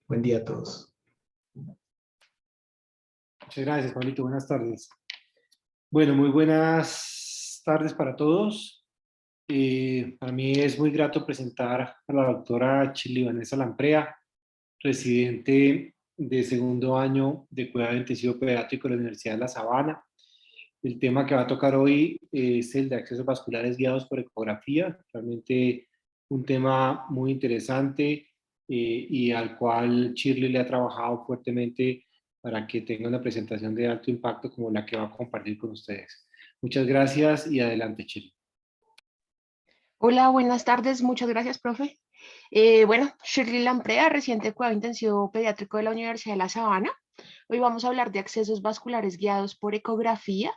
Buen día a todos. Muchas gracias, Pablito. Buenas tardes. Bueno, muy buenas tardes para todos. Para mí es muy grato presentar a la doctora Shirley Vanessa Lamprea, residente de segundo año de cuidado intensivo pediátrico de la Universidad de La Sabana. El tema que va a tocar hoy es el de accesos vasculares guiados por ecografía, realmente un tema muy interesante y al cual Shirley le ha trabajado fuertemente para que tenga una presentación de alto impacto como la que va a compartir con ustedes. Muchas gracias y adelante, Shirley. Hola, buenas tardes. Muchas gracias, profe. Bueno, Shirley Lamprea, residente de cuidado intensivo pediátrico de la Universidad de La Sabana. Hoy vamos a hablar de accesos vasculares guiados por ecografía.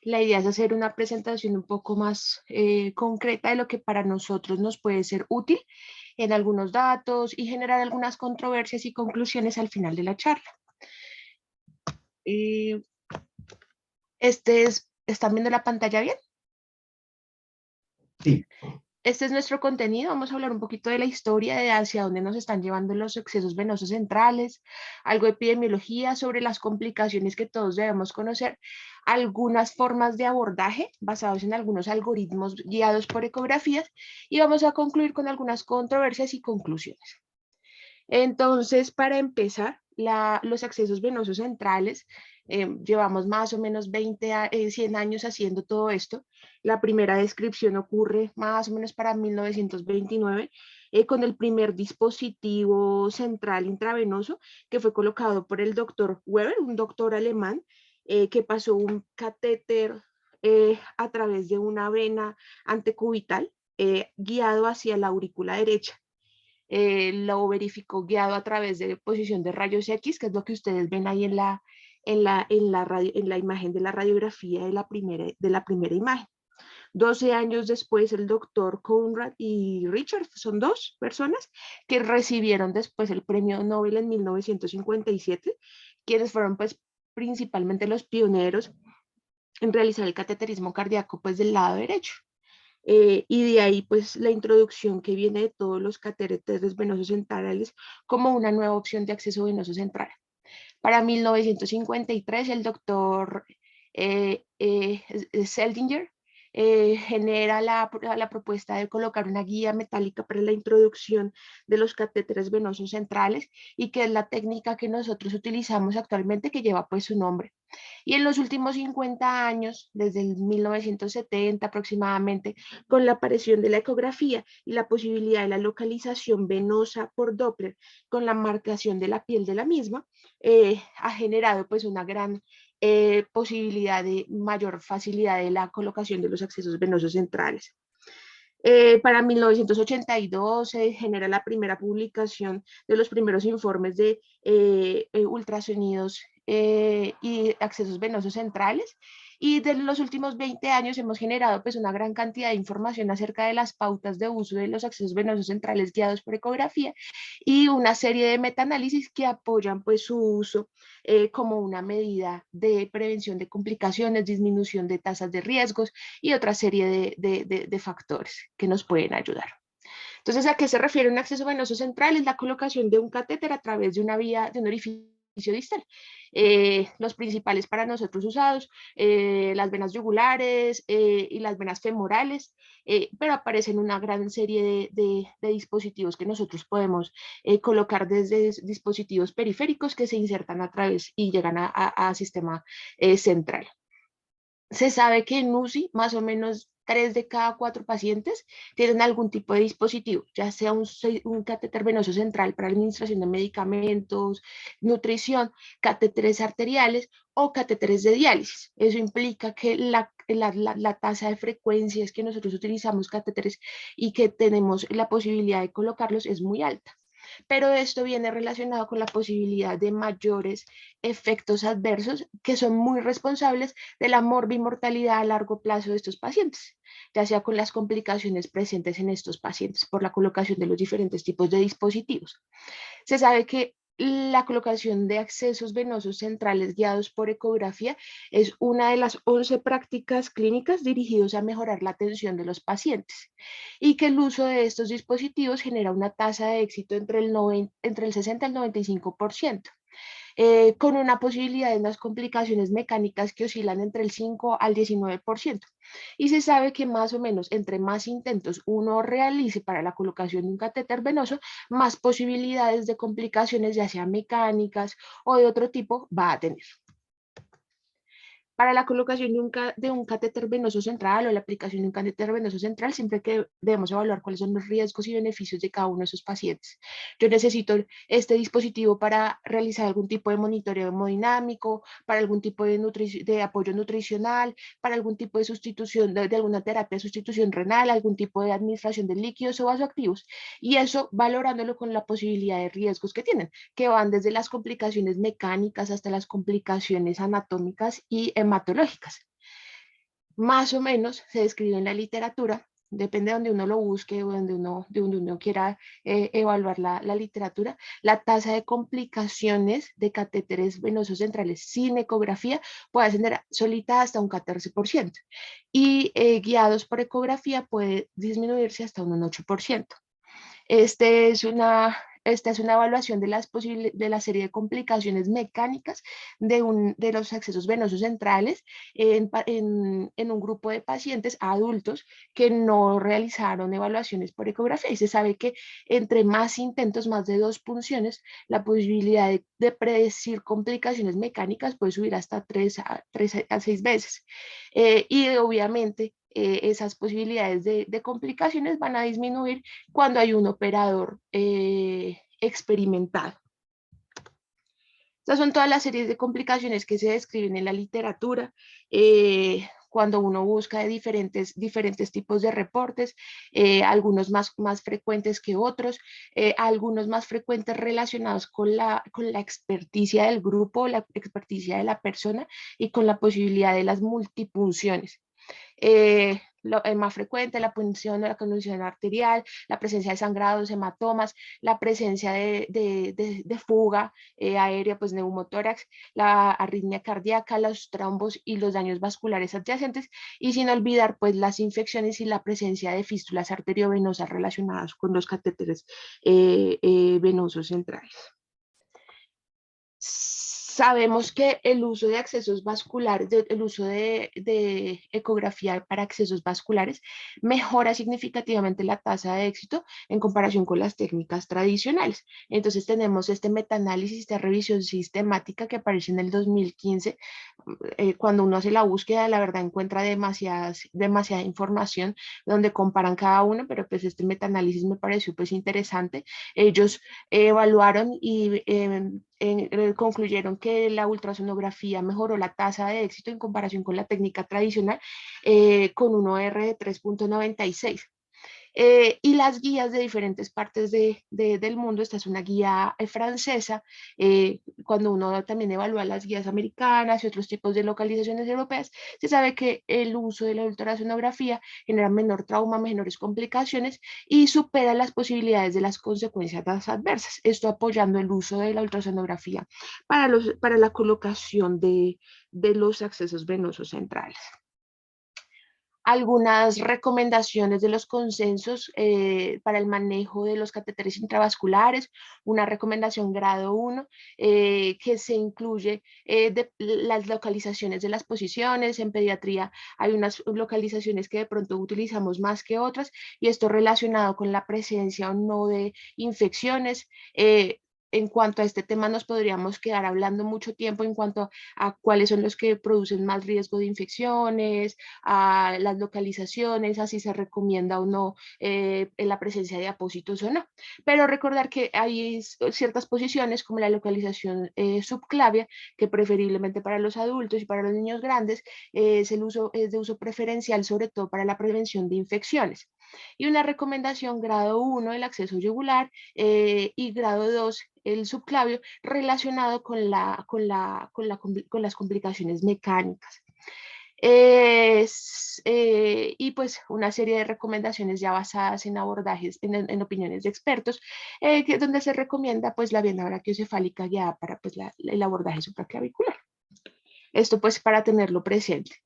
La idea es hacer una presentación un poco más concreta de lo que para nosotros nos puede ser útil en algunos datos y generar algunas controversias y conclusiones al final de la charla. ¿Están viendo la pantalla bien? Sí. Este es nuestro contenido. Vamos a hablar un poquito de la historia, de hacia dónde nos están llevando los accesos venosos centrales, algo de epidemiología sobre las complicaciones que todos debemos conocer, algunas formas de abordaje basados en algunos algoritmos guiados por ecografías y vamos a concluir con algunas controversias y conclusiones. Entonces, para empezar, los accesos venosos centrales, llevamos más o menos 100 años haciendo todo esto. La primera descripción ocurre más o menos para 1929, con el primer dispositivo central intravenoso que fue colocado por el doctor Weber, un doctor alemán, que pasó un catéter a través de una vena antecubital guiado hacia la aurícula derecha. Lo verificó guiado a través de posición de rayos X, que es lo que ustedes ven ahí en la imagen de la radiografía de la primera imagen. 12 años después, el doctor Conrad y Richard, son dos personas que recibieron después el premio Nobel en 1957, quienes fueron pues principalmente los pioneros en realizar el cateterismo cardíaco pues del lado derecho. Y de ahí pues la introducción que viene de todos los catéteres venosos centrales como una nueva opción de acceso venoso central. Para 1953 el doctor Seldinger genera la propuesta de colocar una guía metálica para la introducción de los catéteres venosos centrales y que es la técnica que nosotros utilizamos actualmente que lleva pues su nombre. Y en los últimos 50 años, desde el 1970 aproximadamente, con la aparición de la ecografía y la posibilidad de la localización venosa por Doppler con la marcación de la piel de la misma, ha generado pues una gran posibilidad de mayor facilidad de la colocación de los accesos venosos centrales. Para 1982 se genera la primera publicación de los primeros informes de ultrasonidos y accesos venosos centrales. Y de los últimos 20 años hemos generado pues una gran cantidad de información acerca de las pautas de uso de los accesos venosos centrales guiados por ecografía y una serie de metaanálisis que apoyan pues su uso como una medida de prevención de complicaciones, disminución de tasas de riesgos y otra serie de factores que nos pueden ayudar. Entonces, ¿a qué se refiere un acceso venoso central? Es la colocación de un catéter a través de una vía, de un orificio distal. Los principales para nosotros usados, las venas yugulares y las venas femorales, pero aparecen una gran serie de dispositivos que nosotros podemos colocar desde dispositivos periféricos que se insertan a través y llegan a sistema central. Se sabe que en UCI más o menos 3 de cada 4 pacientes tienen algún tipo de dispositivo, ya sea un catéter venoso central para administración de medicamentos, nutrición, catéteres arteriales o catéteres de diálisis. Eso implica que la tasa de frecuencias que nosotros utilizamos catéteres y que tenemos la posibilidad de colocarlos es muy alta. Pero esto viene relacionado con la posibilidad de mayores efectos adversos que son muy responsables de la morbimortalidad a largo plazo de estos pacientes, ya sea con las complicaciones presentes en estos pacientes por la colocación de los diferentes tipos de dispositivos. Se sabe que la colocación de accesos venosos centrales guiados por ecografía es una de las 11 prácticas clínicas dirigidas a mejorar la atención de los pacientes y que el uso de estos dispositivos genera una tasa de éxito entre el 60 y el 95%, con una posibilidad de unas complicaciones mecánicas que oscilan entre el 5 al 19%. Y se sabe que más o menos entre más intentos uno realice para la colocación de un catéter venoso, más posibilidades de complicaciones, ya sean mecánicas o de otro tipo, va a tener. Para la colocación de un catéter venoso central o la aplicación de un catéter venoso central, siempre que debemos evaluar cuáles son los riesgos y beneficios de cada uno de esos pacientes. Yo necesito este dispositivo para realizar algún tipo de monitoreo hemodinámico, para algún tipo de apoyo nutricional, para algún tipo de sustitución de alguna terapia de sustitución renal, algún tipo de administración de líquidos o vasoactivos, y eso valorándolo con la posibilidad de riesgos que tienen, que van desde las complicaciones mecánicas hasta las complicaciones anatómicas y hematológicas. Más o menos se describe en la literatura, depende de donde uno lo busque o de donde uno quiera evaluar la literatura, la tasa de complicaciones de catéteres venosos centrales sin ecografía puede ascender solita hasta un 14% y guiados por ecografía puede disminuirse hasta un 8%. Esta es una evaluación de la serie de complicaciones mecánicas de los accesos venosos centrales en un grupo de pacientes adultos que no realizaron evaluaciones por ecografía. Y se sabe que entre más intentos, más de 2 punciones, la posibilidad de predecir complicaciones mecánicas puede subir hasta 3 a 6 veces. Y obviamente esas posibilidades de complicaciones van a disminuir cuando hay un operador experimentado. Estas son todas las series de complicaciones que se describen en la literatura. Cuando uno busca de diferentes tipos de reportes, algunos más frecuentes que otros, algunos más frecuentes relacionados con la experticia del grupo, la experticia de la persona y con la posibilidad de las multipunciones. Más frecuente, la punción o la conducción arterial, la presencia de sangrados, hematomas, la presencia de fuga aérea, pues neumotórax, la arritmia cardíaca, los trombos y los daños vasculares adyacentes, y sin olvidar pues las infecciones y la presencia de fístulas arteriovenosas relacionadas con los catéteres venosos centrales. Sabemos que el uso de accesos vasculares, el uso de ecografía para accesos vasculares mejora significativamente la tasa de éxito en comparación con las técnicas tradicionales. Entonces tenemos este metaanálisis, esta revisión sistemática que aparece en el 2015. Cuando uno hace la búsqueda, la verdad encuentra demasiada información donde comparan cada uno, pero pues este metaanálisis me pareció pues interesante. Ellos evaluaron y concluyeron que la ultrasonografía mejoró la tasa de éxito en comparación con la técnica tradicional con un OR de 3.96. Y las guías de diferentes partes del mundo, esta es una guía francesa, cuando uno también evalúa las guías americanas y otros tipos de localizaciones europeas, se sabe que el uso de la ultrasonografía genera menor trauma, menores complicaciones y supera las posibilidades de las consecuencias adversas, esto apoyando el uso de la ultrasonografía para la colocación de los accesos venosos centrales. Algunas recomendaciones de los consensos para el manejo de los catéteres intravasculares, una recomendación grado 1 que se incluye de las localizaciones de las posiciones. En pediatría hay unas localizaciones que de pronto utilizamos más que otras y esto relacionado con la presencia o no de infecciones. En cuanto a este tema nos podríamos quedar hablando mucho tiempo en cuanto a cuáles son los que producen más riesgo de infecciones, a las localizaciones, a si se recomienda o no la presencia de apósitos o no. Pero recordar que hay ciertas posiciones como la localización subclavia, que preferiblemente para los adultos y para los niños grandes es de uso preferencial, sobre todo para la prevención de infecciones. Y una recomendación grado 1, el acceso yugular, y grado 2, el subclavio, relacionado con las complicaciones mecánicas. Y pues una serie de recomendaciones ya basadas en abordajes, en opiniones de expertos, donde se recomienda pues la vena brachiocefálica guiada para pues el abordaje supraclavicular. Esto pues para tenerlo presente.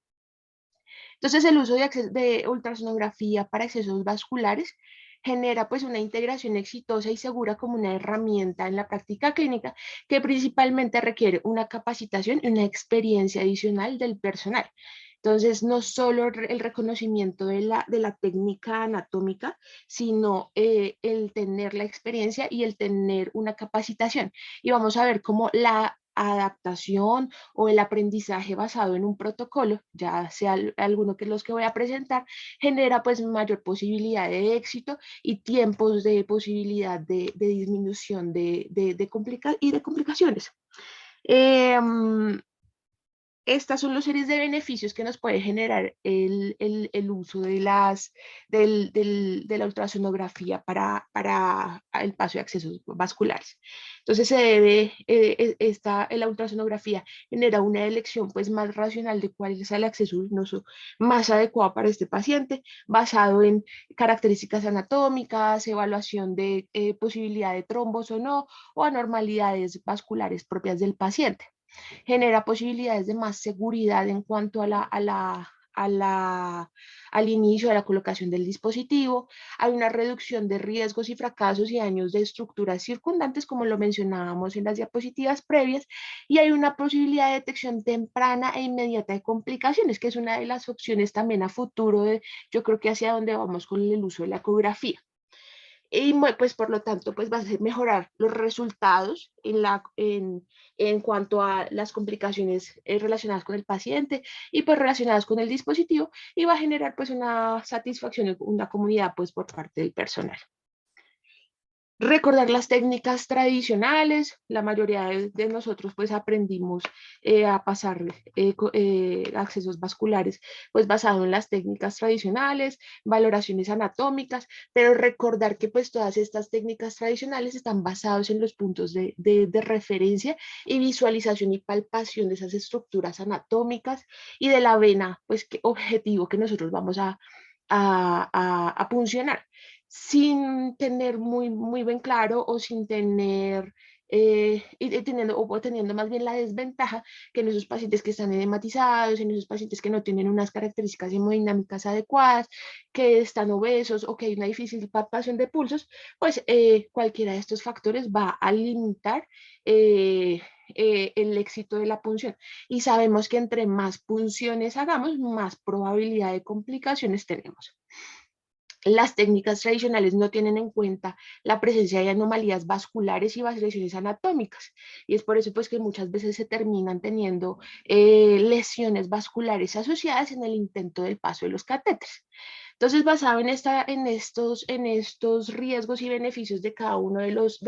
Entonces el uso de ultrasonografía para accesos vasculares genera pues una integración exitosa y segura como una herramienta en la práctica clínica que principalmente requiere una capacitación y una experiencia adicional del personal. Entonces, no solo el reconocimiento de la técnica anatómica, sino el tener la experiencia y el tener una capacitación. Y vamos a ver cómo la adaptación o el aprendizaje basado en un protocolo, ya sea alguno que los que voy a presentar, genera pues mayor posibilidad de éxito y tiempos de posibilidad de disminución y de complicaciones. Eh, Estas son las series de beneficios que nos puede generar el uso de la ultrasonografía para el paso de accesos vasculares. Entonces, la ultrasonografía genera una elección pues, más racional de cuál es el acceso venoso más adecuado para este paciente, basado en características anatómicas, evaluación de posibilidad de trombos o no, o anormalidades vasculares propias del paciente. Genera posibilidades de más seguridad en cuanto al inicio de la colocación del dispositivo. Hay una reducción de riesgos y fracasos y daños de estructuras circundantes, como lo mencionábamos en las diapositivas previas, y hay una posibilidad de detección temprana e inmediata de complicaciones, que es una de las opciones también a futuro, yo creo que hacia donde vamos con el uso de la ecografía. Y pues por lo tanto pues va a mejorar los resultados en cuanto a las complicaciones relacionadas con el paciente y pues relacionadas con el dispositivo, y va a generar pues una satisfacción, una comunidad pues por parte del personal. Recordar las técnicas tradicionales, la mayoría de nosotros pues aprendimos a pasar accesos vasculares pues basado en las técnicas tradicionales, valoraciones anatómicas, pero recordar que pues todas estas técnicas tradicionales están basadas en los puntos de referencia y visualización y palpación de esas estructuras anatómicas y de la vena pues objetivo que nosotros vamos a puncionar, sin tener muy bien claro o sin tener, teniendo más bien la desventaja que en esos pacientes que están edematizados, en esos pacientes que no tienen unas características hemodinámicas adecuadas, que están obesos o que hay una difícil palpación de pulsos, pues cualquiera de estos factores va a limitar el éxito de la punción. Y sabemos que entre más punciones hagamos, más probabilidad de complicaciones tenemos. Las técnicas tradicionales no tienen en cuenta la presencia de anomalías vasculares y variaciones anatómicas, y es por eso pues que muchas veces se terminan teniendo lesiones vasculares asociadas en el intento del paso de los catéteres. Entonces, basado en estos riesgos y beneficios de cada uno de los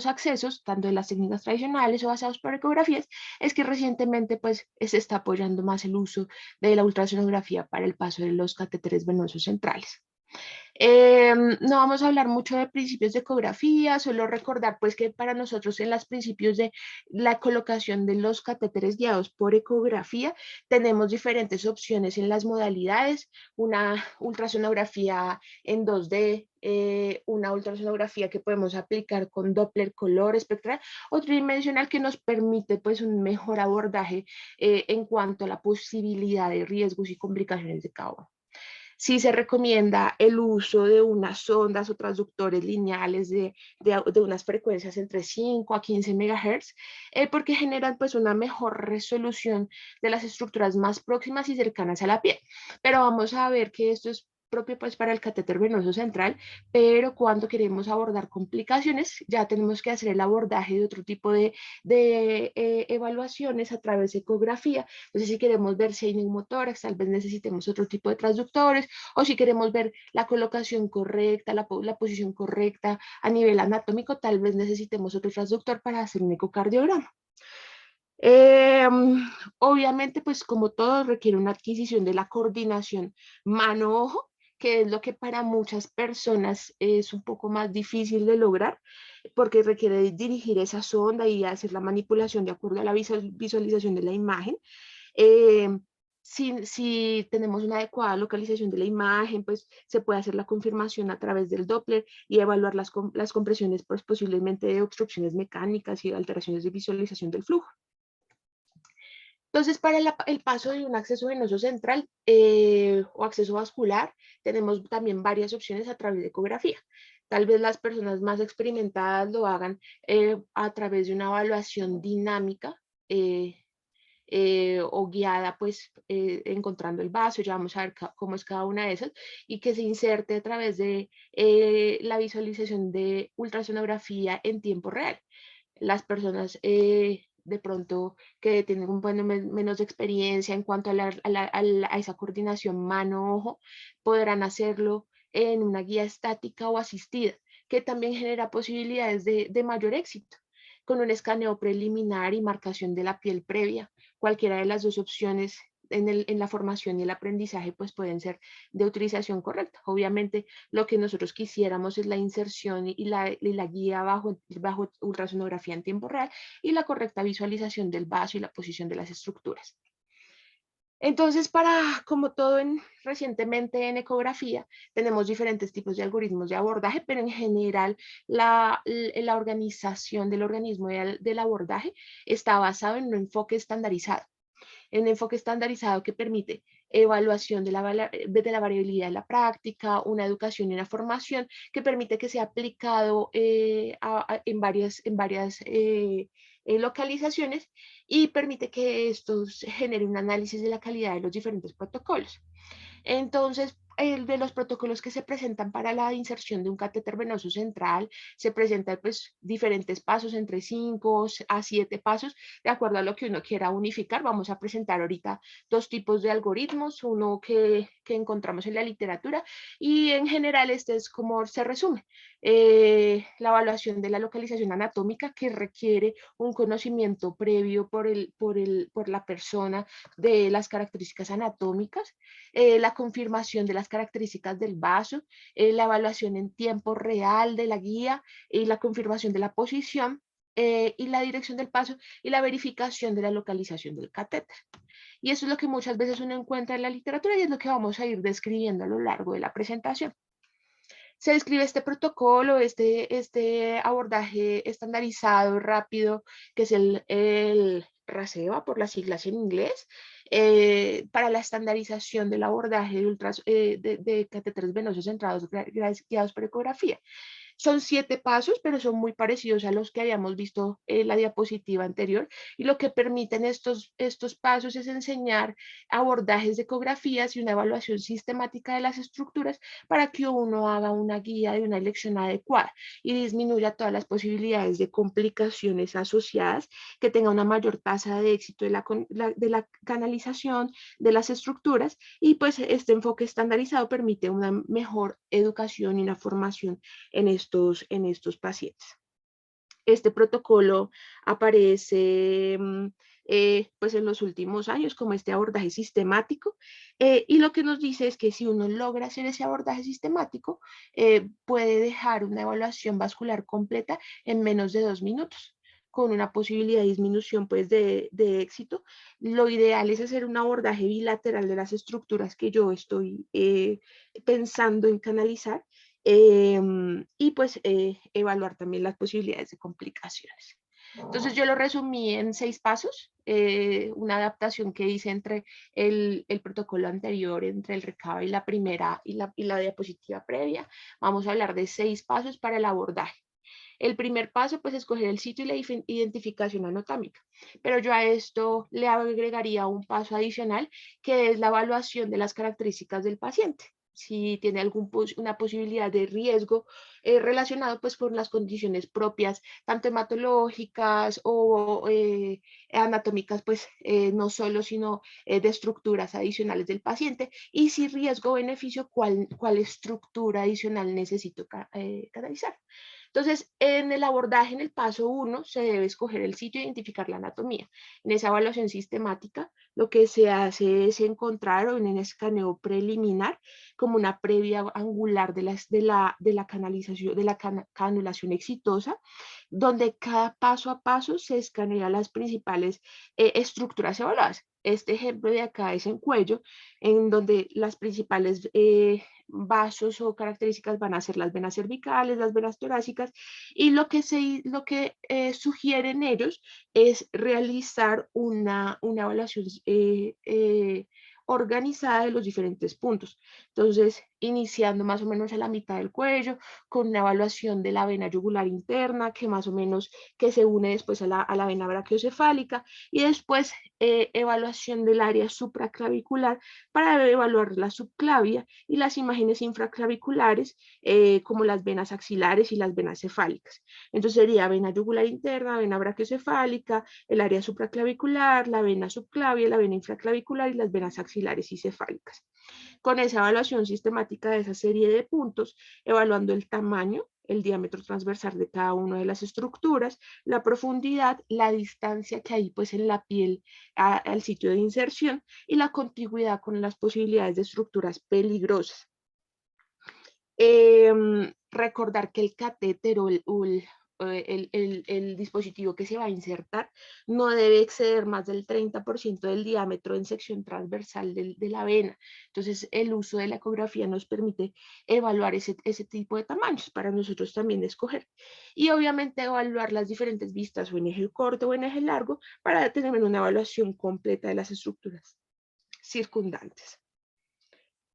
accesos, tanto de las técnicas tradicionales o basados por ecografías, es que recientemente pues, se está apoyando más el uso de la ultrasonografía para el paso de los catéteres venosos centrales. No vamos a hablar mucho de principios de ecografía, solo recordar pues que para nosotros en los principios de la colocación de los catéteres guiados por ecografía tenemos diferentes opciones en las modalidades, una ultrasonografía en 2D, una ultrasonografía que podemos aplicar con Doppler color espectral o tridimensional, que nos permite pues un mejor abordaje en cuanto a la posibilidad de riesgos y complicaciones de cada uno. Sí se recomienda el uso de unas sondas o transductores lineales de unas frecuencias entre 5 a 15 MHz, porque generan pues una mejor resolución de las estructuras más próximas y cercanas a la piel. Pero vamos a ver que esto es propio pues para el catéter venoso central, pero cuando queremos abordar complicaciones ya tenemos que hacer el abordaje de otro tipo de evaluaciones a través de ecografía. Entonces si queremos ver si hay neumotórax, tal vez necesitemos otro tipo de transductores, o si queremos ver la colocación correcta, la posición correcta a nivel anatómico, tal vez necesitemos otro transductor para hacer un ecocardiograma. Eh, Obviamente, pues como todo, requiere una adquisición de la coordinación mano-ojo, que es lo que para muchas personas es un poco más difícil de lograr, porque requiere dirigir esa sonda y hacer la manipulación de acuerdo a la visualización de la imagen. Eh, si tenemos una adecuada localización de la imagen, pues se puede hacer la confirmación a través del Doppler y evaluar las compresiones, pues posiblemente de obstrucciones mecánicas y alteraciones de visualización del flujo. Entonces, para el paso de un acceso venoso central o acceso vascular, tenemos también varias opciones a través de ecografía. Tal vez las personas más experimentadas lo hagan a través de una evaluación dinámica o guiada, pues encontrando el vaso, ya vamos a ver cómo es cada una de esas, y que se inserte a través de la visualización de ultrasonografía en tiempo real. Las personas de pronto que tienen un bueno, menos experiencia en cuanto a esa coordinación mano-ojo, podrán hacerlo en una guía estática o asistida, que también genera posibilidades de mayor éxito, con un escaneo preliminar y marcación de la piel previa. Cualquiera de las dos opciones en la formación y el aprendizaje pues pueden ser de utilización correcta. Obviamente lo que nosotros quisiéramos es la inserción y la guía bajo ultrasonografía en tiempo real y la correcta visualización del vaso y la posición de las estructuras. Entonces, como todo recientemente en ecografía, tenemos diferentes tipos de algoritmos de abordaje, pero en general la organización del organismo del abordaje está basado en un enfoque estandarizado. Un enfoque estandarizado que permite evaluación de la variabilidad de la práctica, una educación y una formación que permite que sea aplicado en varias localizaciones y permite que esto genere un análisis de la calidad de los diferentes protocolos. Entonces, el de los protocolos que se presentan para la inserción de un catéter venoso central, se presentan pues diferentes pasos, entre 5 a 7 pasos, de acuerdo a lo que uno quiera unificar. Vamos a presentar ahorita dos tipos de algoritmos, uno que encontramos en la literatura y en general este es como se resume. La evaluación de la localización anatómica que requiere un conocimiento previo por la persona de las características anatómicas, la confirmación de las características del vaso, la evaluación en tiempo real de la guía y la confirmación de la posición y la dirección del paso y la verificación de la localización del catéter. Y eso es lo que muchas veces uno encuentra en la literatura y es lo que vamos a ir describiendo a lo largo de la presentación. Se describe este protocolo, este abordaje estandarizado, rápido, que es el RACEBA por las siglas en inglés, para la estandarización del abordaje de catéteres venosos centrados guiados por ecografía. Son 7 pasos, pero son muy parecidos a los que habíamos visto en la diapositiva anterior. Y lo que permiten estos pasos es enseñar abordajes de ecografías y una evaluación sistemática de las estructuras para que uno haga una guía de una elección adecuada y disminuya todas las posibilidades de complicaciones asociadas, que tenga una mayor tasa de éxito de la canalización de las estructuras y pues este enfoque estandarizado permite una mejor educación y una formación en estos pacientes. Este protocolo aparece pues en los últimos años como este abordaje sistemático y lo que nos dice es que si uno logra hacer ese abordaje sistemático, puede dejar una evaluación vascular completa en menos de 2 minutos con una posibilidad de disminución pues de éxito. Lo ideal es hacer un abordaje bilateral de las estructuras que yo estoy pensando en canalizar y pues evaluar también las posibilidades de complicaciones. Entonces yo lo resumí en 6 pasos, una adaptación que hice entre el protocolo anterior, entre el RECABA y la primera y la diapositiva previa. Vamos a hablar de 6 pasos para el abordaje. El primer paso, pues, escoger el sitio y la identificación anatómica. Pero yo a esto le agregaría un paso adicional, que es la evaluación de las características del paciente. Si tiene una posibilidad de riesgo relacionado pues con las condiciones propias, tanto hematológicas o anatómicas, pues no solo, sino de estructuras adicionales del paciente. Y si riesgo-beneficio, ¿cuál estructura adicional necesito canalizar? Entonces, en el abordaje, en el paso 1, se debe escoger el sitio e identificar la anatomía. En esa evaluación sistemática, lo que se hace es encontrar un escaneo preliminar como una previa angular de la canalización, de la canulación exitosa, donde cada paso a paso se escanea las principales estructuras evaluadas. Este ejemplo de acá es en cuello, en donde las principales vasos o características van a ser las venas cervicales, las venas torácicas, y lo que sugieren ellos es realizar una evaluación organizada de los diferentes puntos. Entonces, iniciando más o menos a la mitad del cuello, con una evaluación de la vena yugular interna, que más o menos que se une después a la vena brachiocefálica, y después evaluación del área supraclavicular para evaluar la subclavia y las imágenes infraclaviculares, como las venas axilares y las venas cefálicas. Entonces sería vena yugular interna, vena brachiocefálica, el área supraclavicular, la vena subclavia, la vena infraclavicular y las venas axilares y cefálicas. Con esa evaluación sistemática de esa serie de puntos, evaluando el tamaño, el diámetro transversal de cada una de las estructuras, la profundidad, la distancia que hay pues en la piel al sitio de inserción y la contigüidad con las posibilidades de estructuras peligrosas. Recordar que el catéter el dispositivo que se va a insertar no debe exceder más del 30% del diámetro en sección transversal de la vena. Entonces, el uso de la ecografía nos permite evaluar ese tipo de tamaños para nosotros también escoger. Y obviamente evaluar las diferentes vistas o en eje corto o en eje largo para tener una evaluación completa de las estructuras circundantes.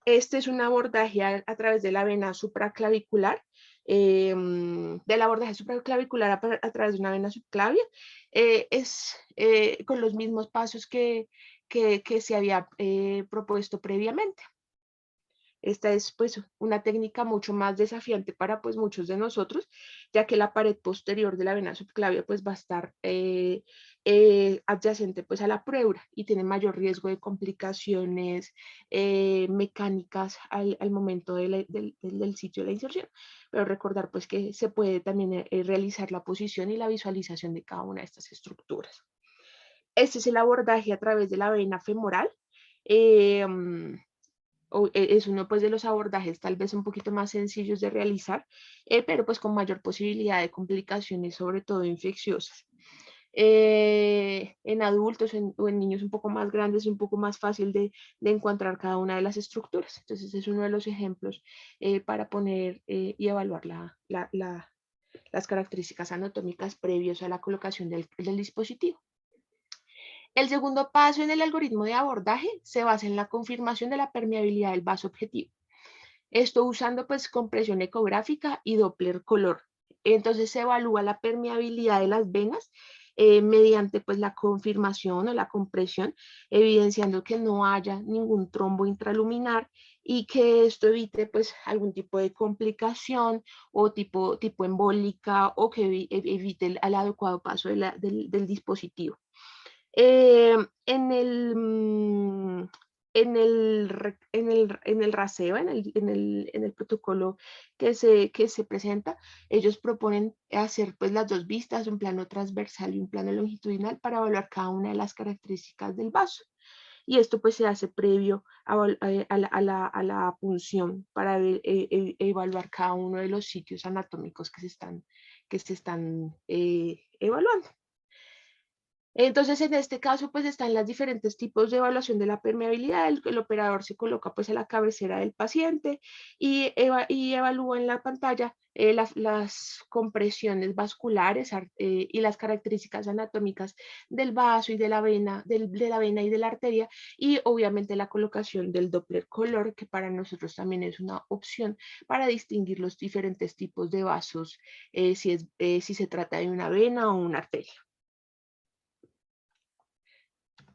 Este es un abordaje a través de la vena supraclavicular, del abordaje supraclavicular a través de una vena subclavia. Es con los mismos pasos que se había propuesto previamente. Esta es pues una técnica mucho más desafiante para pues muchos de nosotros, ya que la pared posterior de la vena subclavia pues va a estar adyacente pues a la pleura y tiene mayor riesgo de complicaciones mecánicas al momento del sitio de la inserción. Pero recordar pues que se puede también realizar la posición y la visualización de cada una de estas estructuras. Este es el abordaje a través de la vena femoral. Eh, es uno pues de los abordajes tal vez un poquito más sencillos de realizar, pero pues con mayor posibilidad de complicaciones, sobre todo infecciosas. En adultos o en niños un poco más grandes es un poco más fácil de encontrar cada una de las estructuras. Entonces es uno de los ejemplos para poner y evaluar las características anatómicas previos a la colocación del dispositivo. El segundo paso en el algoritmo de abordaje se basa en la confirmación de la permeabilidad del vaso objetivo. Esto usando pues compresión ecográfica y Doppler color. Entonces se evalúa la permeabilidad de las venas mediante pues la confirmación o la compresión, evidenciando que no haya ningún trombo intraluminar y que esto evite pues algún tipo de complicación o tipo embólica o que evite el adecuado paso del dispositivo. En el, en el raseo, en el protocolo que se presenta, ellos proponen hacer pues las dos vistas, un plano transversal y un plano longitudinal para evaluar cada una de las características del vaso. Y esto pues se hace previo a la punción para evaluar cada uno de los sitios anatómicos que se están evaluando. Entonces, en este caso, pues están los diferentes tipos de evaluación de la permeabilidad. El operador se coloca pues a la cabecera del paciente y evalúa en la pantalla las compresiones vasculares y las características anatómicas del vaso y de la vena, de la vena y de la arteria, y obviamente la colocación del Doppler color, que para nosotros también es una opción para distinguir los diferentes tipos de vasos, si se trata de una vena o una arteria.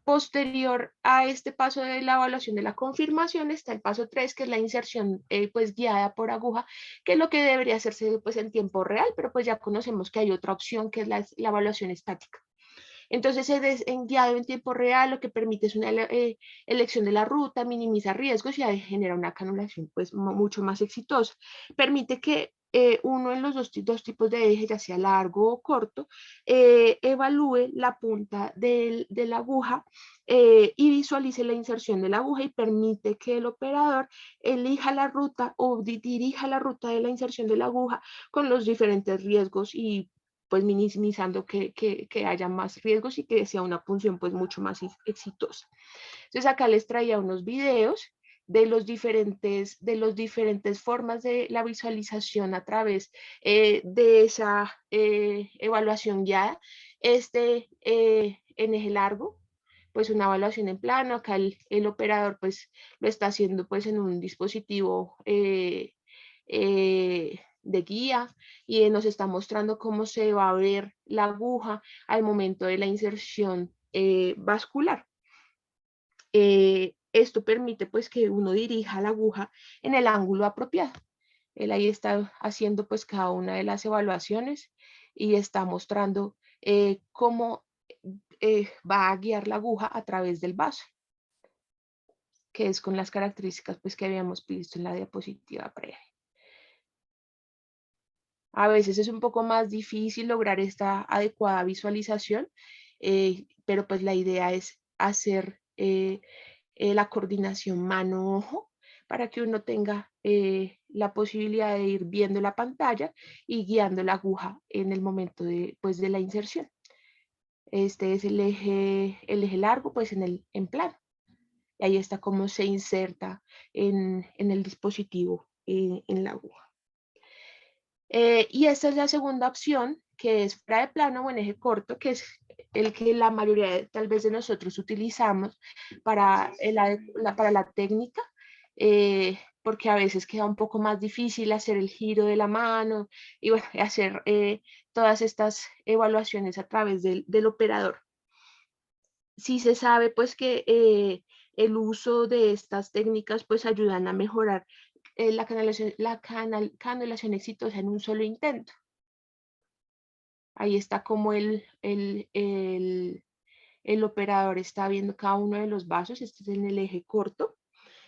Posterior a este paso de la evaluación de la confirmación está el paso 3, que es la inserción pues guiada por aguja, que es lo que debería hacerse pues en tiempo real, pero pues ya conocemos que hay otra opción que es la evaluación estática. Entonces, en guiado en tiempo real lo que permite es una elección de la ruta, minimiza riesgos y genera una canulación pues mucho más exitosa. Permite que uno en los dos tipos de eje, ya sea largo o corto, evalúe la punta de la aguja y visualice la inserción de la aguja y permite que el operador elija la ruta o dirija la ruta de la inserción de la aguja con los diferentes riesgos y pues minimizando que haya más riesgos y que sea una punción pues mucho más exitosa. Entonces acá les traía unos videos de los diferentes formas de la visualización a través de esa evaluación guiada. En eje largo, pues una evaluación en plano, acá el operador pues lo está haciendo pues en un dispositivo de guía y nos está mostrando cómo se va a ver la aguja al momento de la inserción vascular. Esto permite pues que uno dirija la aguja en el ángulo apropiado. Él ahí está haciendo pues cada una de las evaluaciones y está mostrando cómo va a guiar la aguja a través del vaso, que es con las características pues que habíamos visto en la diapositiva previa. A veces es un poco más difícil lograr esta adecuada visualización, pero pues la idea es hacer la coordinación mano-ojo para que uno tenga la posibilidad de ir viendo la pantalla y guiando la aguja en el momento de, pues, de la inserción. Este es el eje largo, pues en plano. Y ahí está cómo se inserta en el dispositivo, en la aguja. Y esta es la segunda opción, que es fuera de plano o en eje corto, que es el que la mayoría tal vez de nosotros utilizamos para para la técnica, porque a veces queda un poco más difícil hacer el giro de la mano y bueno, hacer todas estas evaluaciones a través del operador. Sí se sabe pues que el uso de estas técnicas pues ayudan a mejorar canalización exitosa en un solo intento. Ahí está como el operador está viendo cada uno de los vasos, este es en el eje corto.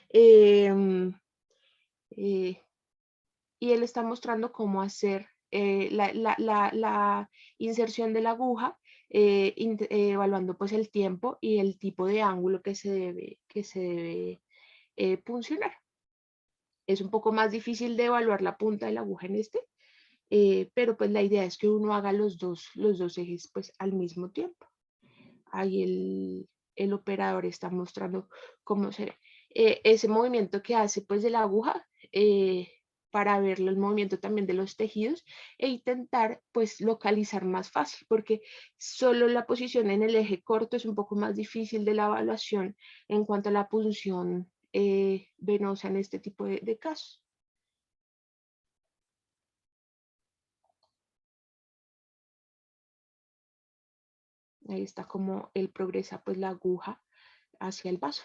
Em, eh, y él está mostrando cómo hacer la inserción de la aguja, evaluando pues el tiempo y el tipo de ángulo que se debe puncionar. Es un poco más difícil de evaluar la punta de la aguja en este, pero pues la idea es que uno haga los dos ejes pues al mismo tiempo. Ahí el operador está mostrando cómo se ve. Ese movimiento que hace pues de la aguja para ver el movimiento también de los tejidos e intentar pues localizar más fácil, porque solo la posición en el eje corto es un poco más difícil de la evaluación en cuanto a la punción venosa en este tipo de casos. Ahí está como él progresa pues la aguja hacia el vaso.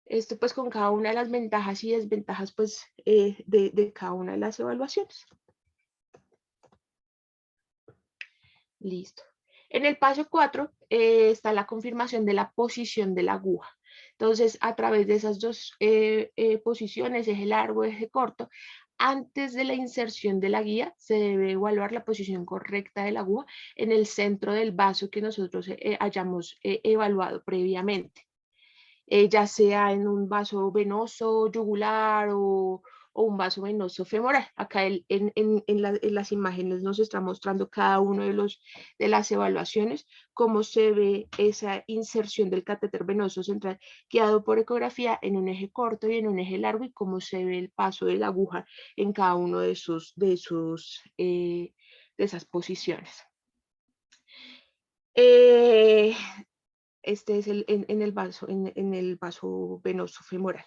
Esto pues con cada una de las ventajas y desventajas pues de cada una de las evaluaciones. Listo. En el paso 4 está la confirmación de la posición de la aguja. Entonces, a través de esas dos posiciones, eje largo, eje corto, antes de la inserción de la guía, se debe evaluar la posición correcta de la aguja en el centro del vaso que nosotros hayamos evaluado previamente. Ya sea en un vaso venoso yugular o un vaso venoso femoral. Acá en las imágenes nos está mostrando cada uno de las evaluaciones, cómo se ve esa inserción del catéter venoso central guiado por ecografía en un eje corto y en un eje largo y cómo se ve el paso de la aguja en cada uno de esas posiciones. Este es en el vaso venoso femoral.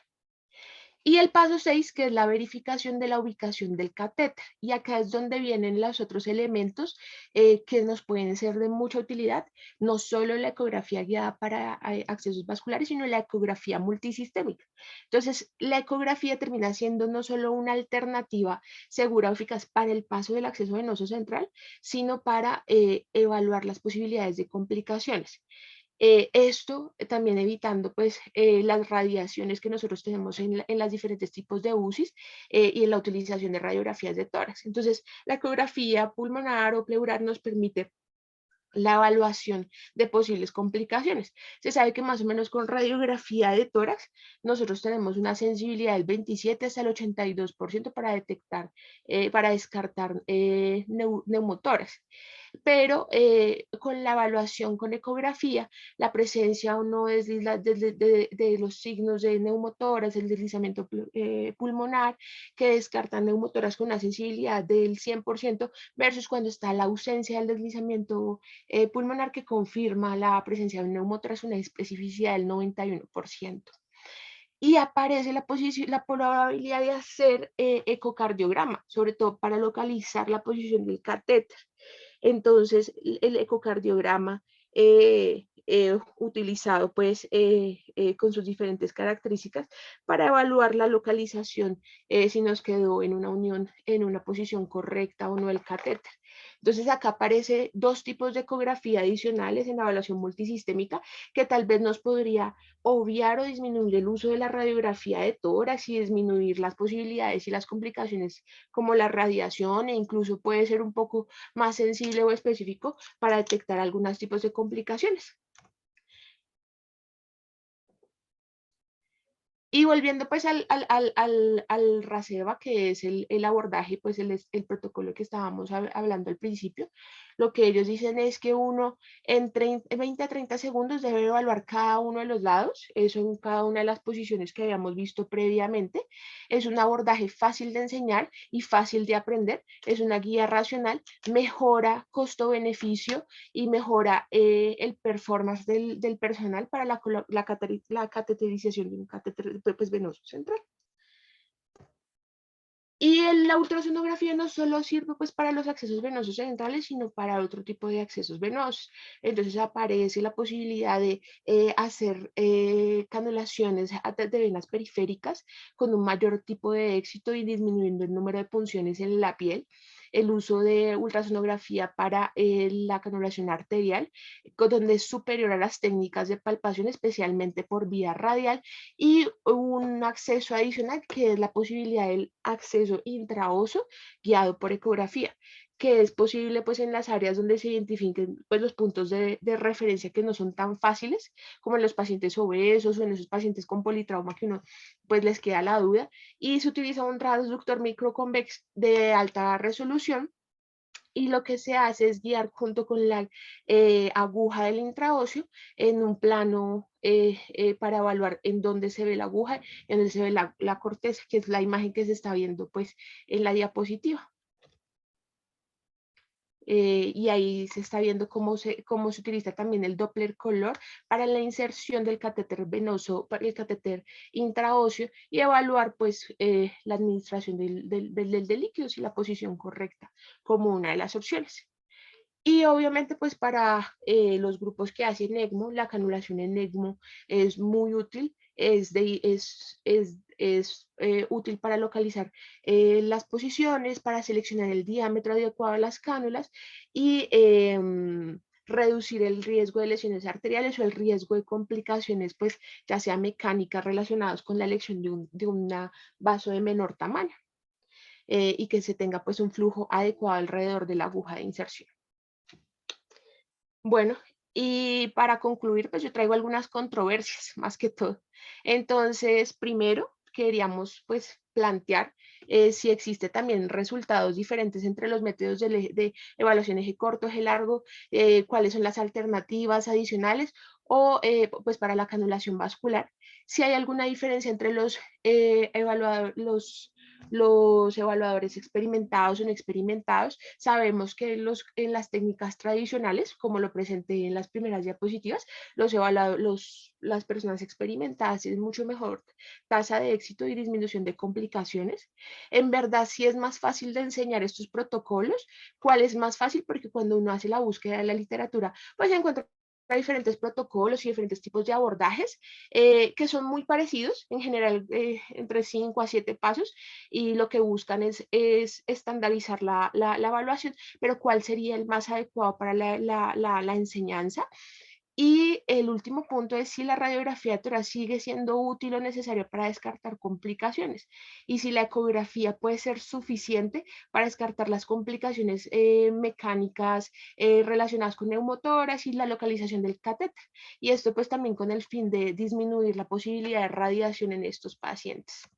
Y el paso 6, que es la verificación de la ubicación del catéter. Y acá es donde vienen los otros elementos que nos pueden ser de mucha utilidad, no solo la ecografía guiada para accesos vasculares, sino la ecografía multisistémica. Entonces, la ecografía termina siendo no solo una alternativa segura o eficaz para el paso del acceso venoso central, sino para evaluar las posibilidades de complicaciones. Esto también evitando pues las radiaciones que nosotros tenemos en los diferentes tipos de UCIs y en la utilización de radiografías de tórax. Entonces, la ecografía pulmonar o pleural nos permite la evaluación de posibles complicaciones. Se sabe que más o menos con radiografía de tórax nosotros tenemos una sensibilidad del 27 hasta el 82% para detectar, para descartar neumotórax, pero con la evaluación con ecografía, la presencia o no de los signos de neumotórax, el deslizamiento pulmonar, que descartan neumotórax con una sensibilidad del 100% versus cuando está la ausencia del deslizamiento pulmonar que confirma la presencia de un neumotórax, una especificidad del 91%. Y aparece la probabilidad de hacer ecocardiograma, sobre todo para localizar la posición del catéter. Entonces, el ecocardiograma utilizado pues con sus diferentes características para evaluar la localización si nos quedó en una unión, en una posición correcta o no el catéter. Entonces acá aparece dos tipos de ecografía adicionales en la evaluación multisistémica que tal vez nos podría obviar o disminuir el uso de la radiografía de tórax y disminuir las posibilidades y las complicaciones como la radiación e incluso puede ser un poco más sensible o específico para detectar algunos tipos de complicaciones. Y volviendo pues al RACEBA, que es el abordaje, pues el protocolo que estábamos hablando al principio, lo que ellos dicen es que uno en 20 a 30 segundos debe evaluar cada uno de los lados, eso en cada una de las posiciones que habíamos visto previamente. Es un abordaje fácil de enseñar y fácil de aprender, es una guía racional, mejora costo-beneficio y mejora el performance del personal para la cateterización de un catéter pues, venoso central. Y la ultrasonografía no solo sirve pues para los accesos venosos centrales, sino para otro tipo de accesos venosos. Entonces aparece la posibilidad de hacer canulaciones de venas periféricas con un mayor tipo de éxito y disminuyendo el número de punciones en la piel. El uso de ultrasonografía para la canulación arterial, donde es superior a las técnicas de palpación, especialmente por vía radial, y un acceso adicional que es la posibilidad del acceso intraoso guiado por ecografía, que es posible pues en las áreas donde se identifiquen pues los puntos de referencia que no son tan fáciles, como en los pacientes obesos o en esos pacientes con politrauma que uno pues les queda la duda, y se utiliza un transductor microconvex de alta resolución y lo que se hace es guiar junto con la aguja del intraóseo en un plano para evaluar en dónde se ve la aguja, en dónde se ve la corteza, que es la imagen que se está viendo pues en la diapositiva. Y ahí se está viendo cómo se utiliza también el Doppler color para la inserción del catéter venoso, para el catéter intraóseo y evaluar pues la administración del líquido y la posición correcta como una de las opciones. Y obviamente, pues para los grupos que hacen ECMO, la canulación en ECMO es muy útil, es útil para localizar las posiciones, para seleccionar el diámetro adecuado de las cánulas y reducir el riesgo de lesiones arteriales o el riesgo de complicaciones, pues ya sea mecánicas relacionadas con la elección de un vaso de menor tamaño y que se tenga pues un flujo adecuado alrededor de la aguja de inserción. Bueno, y para concluir, pues yo traigo algunas controversias, más que todo. Entonces, primero, queríamos pues plantear si existe también resultados diferentes entre los métodos de evaluación eje corto, eje largo, cuáles son las alternativas adicionales o pues para la canulación vascular, si hay alguna diferencia entre los evaluadores experimentados o no experimentados. Sabemos que en las técnicas tradicionales, como lo presenté en las primeras diapositivas, las personas experimentadas tienen mucho mejor tasa de éxito y disminución de complicaciones. En verdad, sí es más fácil de enseñar estos protocolos. ¿Cuál es más fácil? Porque cuando uno hace la búsqueda de la literatura, pues se encuentra diferentes protocolos y diferentes tipos de abordajes que son muy parecidos, en general entre 5 a 7 pasos, y lo que buscan es estandarizar la evaluación, pero cuál sería el más adecuado para la enseñanza. Y el último punto es si la radiografía toral sigue siendo útil o necesaria para descartar complicaciones y si la ecografía puede ser suficiente para descartar las complicaciones mecánicas relacionadas con neumotoras y la localización del catéter. Y esto pues también con el fin de disminuir la posibilidad de radiación en estos pacientes.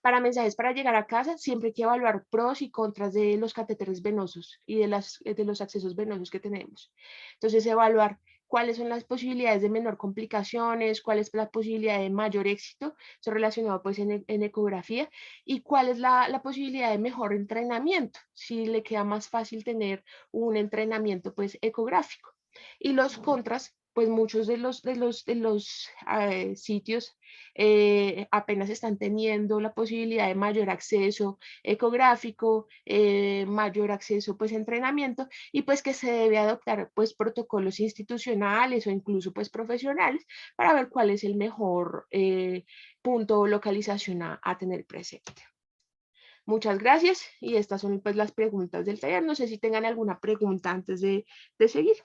Para mensajes para llegar a casa, siempre hay que evaluar pros y contras de los catéteres venosos y de los accesos venosos que tenemos. Entonces, evaluar cuáles son las posibilidades de menor complicaciones, cuál es la posibilidad de mayor éxito, eso relacionado pues en ecografía, y cuál es la posibilidad de mejor entrenamiento, si le queda más fácil tener un entrenamiento pues ecográfico. Y los contras, pues muchos de los sitios apenas están teniendo la posibilidad de mayor acceso ecográfico, mayor acceso pues a entrenamiento y pues que se debe adoptar pues protocolos institucionales o incluso pues profesionales para ver cuál es el mejor punto o localización a tener presente. Muchas gracias y estas son pues las preguntas del taller. No sé si tengan alguna pregunta antes de seguir.